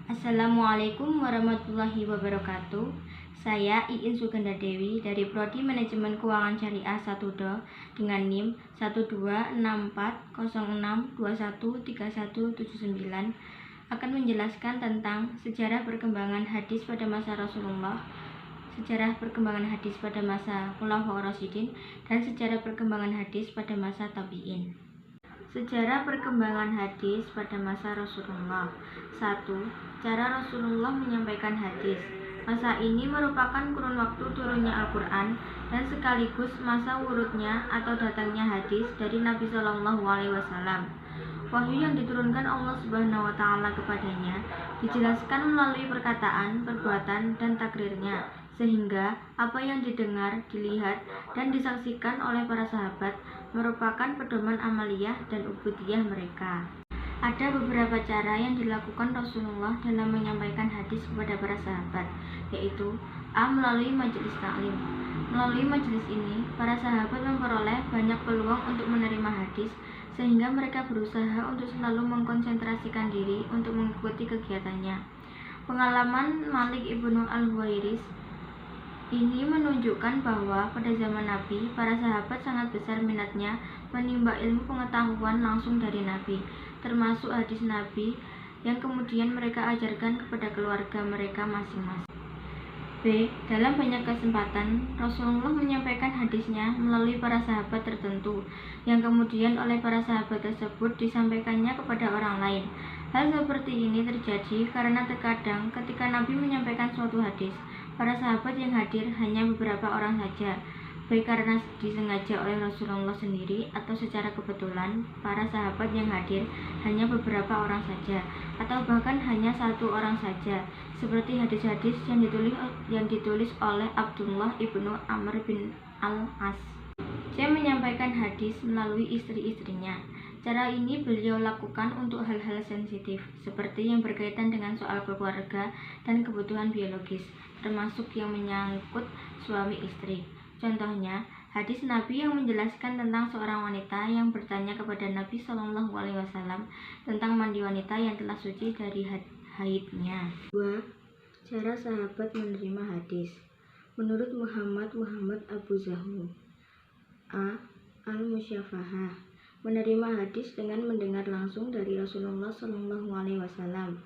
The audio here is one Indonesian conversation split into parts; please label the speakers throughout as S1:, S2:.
S1: Assalamualaikum warahmatullahi wabarakatuh. Saya Iin Suganda Dewi dari Prodi Manajemen Keuangan Syariah 1DO dengan NIM 12640621319 akan menjelaskan tentang sejarah perkembangan hadis pada masa Rasulullah, sejarah perkembangan hadis pada masa Khulafaur Rasyidin, dan sejarah perkembangan hadis pada masa Tabi'in. Sejarah perkembangan hadis pada masa Rasulullah. 1. Cara Rasulullah menyampaikan hadis. Masa ini merupakan kurun waktu turunnya Al-Quran dan sekaligus masa wurudnya atau datangnya hadis dari Nabi Shallallahu Alaihi Wasallam. Wahyu yang diturunkan Allah Subhanahu Wa Taala kepadanya dijelaskan melalui perkataan, perbuatan, dan takrirnya, sehingga apa yang didengar, dilihat, dan disaksikan oleh para sahabat merupakan pedoman amaliyah dan ubudiyah mereka. Ada beberapa cara yang dilakukan Rasulullah dalam menyampaikan hadis kepada para sahabat, yaitu A. Melalui majelis ta'lim. Melalui majelis ini, para sahabat memperoleh banyak peluang untuk menerima hadis, sehingga mereka berusaha untuk selalu mengkonsentrasikan diri untuk mengikuti kegiatannya. Pengalaman Malik ibnu al-Huwairis ini menunjukkan bahwa pada zaman Nabi, para sahabat sangat besar minatnya menimba ilmu pengetahuan langsung dari Nabi, termasuk hadis Nabi yang kemudian mereka ajarkan kepada keluarga mereka masing-masing. B. Dalam banyak kesempatan, Rasulullah menyampaikan hadisnya melalui para sahabat tertentu, yang kemudian oleh para sahabat tersebut disampaikannya kepada orang lain. Hal seperti ini terjadi karena terkadang ketika Nabi menyampaikan suatu hadis, para sahabat yang hadir hanya beberapa orang saja, baik karena disengaja oleh Rasulullah sendiri atau secara kebetulan para sahabat yang hadir hanya beberapa orang saja, atau bahkan hanya satu orang saja, seperti hadis-hadis yang ditulis oleh Abdullah ibnu Amr bin al-As. Saya menyampaikan hadis melalui istri-istrinya. Cara ini beliau lakukan untuk hal-hal sensitif, seperti yang berkaitan dengan soal keluarga dan kebutuhan biologis, termasuk yang menyangkut suami istri. Contohnya, hadis Nabi yang menjelaskan tentang seorang wanita yang bertanya kepada Nabi Shallallahu Alaihi Wasallam tentang mandi wanita yang telah suci dari haidnya. 2. Cara sahabat menerima hadis. Menurut Muhammad Abu Zahu, A. Al-Musyafahah, menerima hadis dengan mendengar langsung dari Rasulullah Shallallahu Alaihi Wasallam.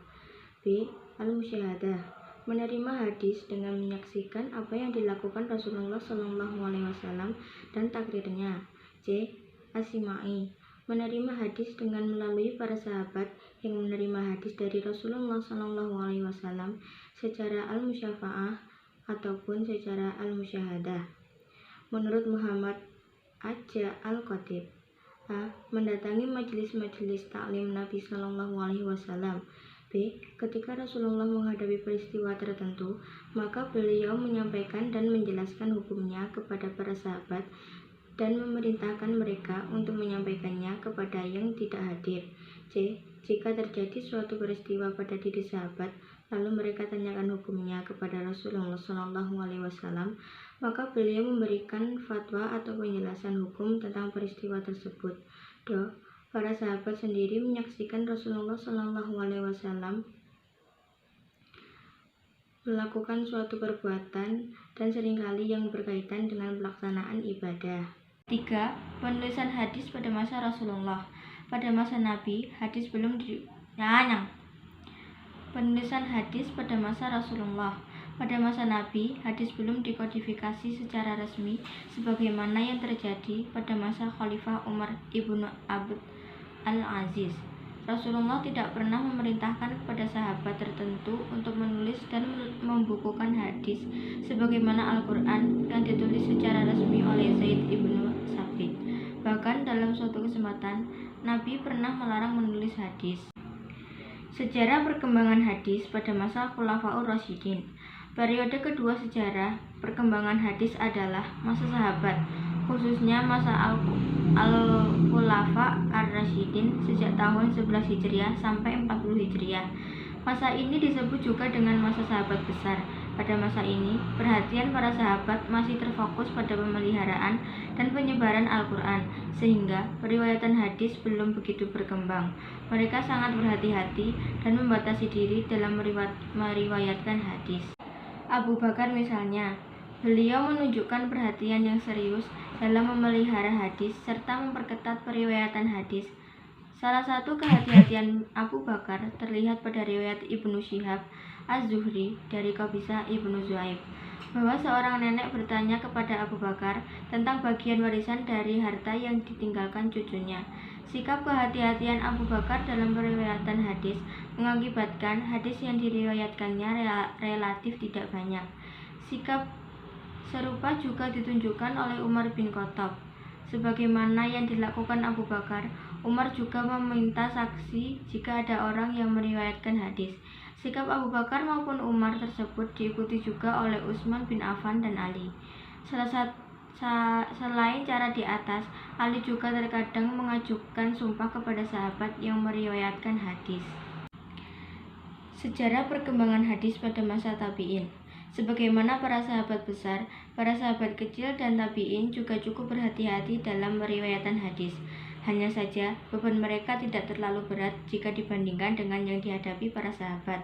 S1: B. Al-Musyahadah, menerima hadis dengan menyaksikan apa yang dilakukan Rasulullah Shallallahu Alaihi Wasallam dan takrirnya. C. As-Simai, menerima hadis dengan melalui para sahabat yang menerima hadis dari Rasulullah Shallallahu Alaihi Wasallam secara al-musyafaah ataupun secara al-musyahadah. Menurut Muhammad Aja al-Khatib, A. mendatangi majelis-majelis taklim Nabi Shallallahu Alaihi Wasallam. B. Ketika Rasulullah menghadapi peristiwa tertentu, maka beliau menyampaikan dan menjelaskan hukumnya kepada para sahabat dan memerintahkan mereka untuk menyampaikannya kepada yang tidak hadir. C. Jika terjadi suatu peristiwa pada diri sahabat, lalu mereka tanyakan hukumnya kepada Rasulullah Shallallahu Alaihi Wasallam, maka beliau memberikan fatwa atau penjelasan hukum tentang peristiwa tersebut. Do. Para sahabat sendiri menyaksikan Rasulullah Shallallahu Alaihi Wasallam melakukan suatu perbuatan dan seringkali yang berkaitan dengan pelaksanaan ibadah. 3. Penulisan hadis pada masa Rasulullah. Pada masa Nabi, hadis belum Penulisan hadis pada masa Rasulullah. Pada masa Nabi, hadis belum dikodifikasi secara resmi sebagaimana yang terjadi pada masa Khalifah Umar ibnu Abd al-Aziz. Rasulullah tidak pernah memerintahkan kepada sahabat tertentu untuk menulis dan membukukan hadis sebagaimana Al-Quran yang ditulis secara resmi oleh Zaid ibnu Sabit. Bahkan dalam suatu kesempatan, Nabi pernah melarang menulis hadis. Sejarah perkembangan hadis pada masa Khulafaur Rasyidin. Periode kedua sejarah perkembangan hadis adalah masa sahabat, khususnya masa Al-Khulafa Ar-Rasyidin sejak tahun 11 Hijriah sampai 40 Hijriah. Masa ini disebut juga dengan masa sahabat besar Pada masa ini, perhatian para sahabat masih terfokus pada pemeliharaan dan penyebaran Al-Quran, sehingga periwayatan hadis belum begitu berkembang. Mereka sangat berhati-hati dan membatasi diri dalam meriwayatkan hadis. Abu Bakar misalnya, beliau menunjukkan perhatian yang serius dalam memelihara hadis serta memperketat periwayatan hadis. Salah satu kehati-hatian Abu Bakar terlihat pada riwayat Ibnu Syihab Az-Zuhri dari Qabisah Ibnu Zuhaib, bahwa seorang nenek bertanya kepada Abu Bakar tentang bagian warisan dari harta yang ditinggalkan cucunya. Sikap kehati-hatian Abu Bakar dalam periwayatan hadis mengakibatkan hadis yang diriwayatkannya relatif tidak banyak. Sikap serupa juga ditunjukkan oleh Umar bin Khattab. Sebagaimana yang dilakukan Abu Bakar, Umar juga meminta saksi jika ada orang yang meriwayatkan hadis. Sikap Abu Bakar maupun Umar tersebut diikuti juga oleh Utsman bin Affan dan Ali. Selain cara di atas, Ali juga terkadang mengajukan sumpah kepada sahabat yang meriwayatkan hadis. Sejarah perkembangan hadis pada masa tabi'in. Sebagaimana para sahabat besar, para sahabat kecil dan tabi'in juga cukup berhati-hati dalam meriwayatkan hadis. Hanya saja, beban mereka tidak terlalu berat jika dibandingkan dengan yang dihadapi para sahabat.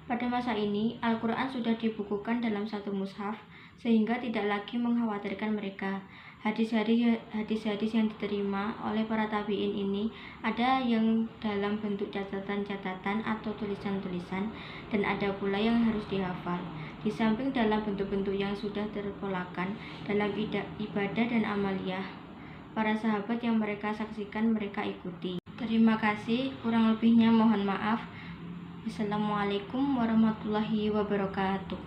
S1: Pada masa ini, Al-Quran sudah dibukukan dalam satu mushaf, sehingga tidak lagi mengkhawatirkan mereka. Hadis-hadis yang diterima oleh para tabi'in ini ada yang dalam bentuk catatan-catatan atau tulisan-tulisan, dan ada pula yang harus dihafal. Di samping dalam bentuk-bentuk yang sudah terpolakan dalam ibadah dan amaliyah, para sahabat yang mereka saksikan mereka ikuti. Terima kasih, kurang lebihnya mohon maaf. Wassalamualaikum warahmatullahi wabarakatuh.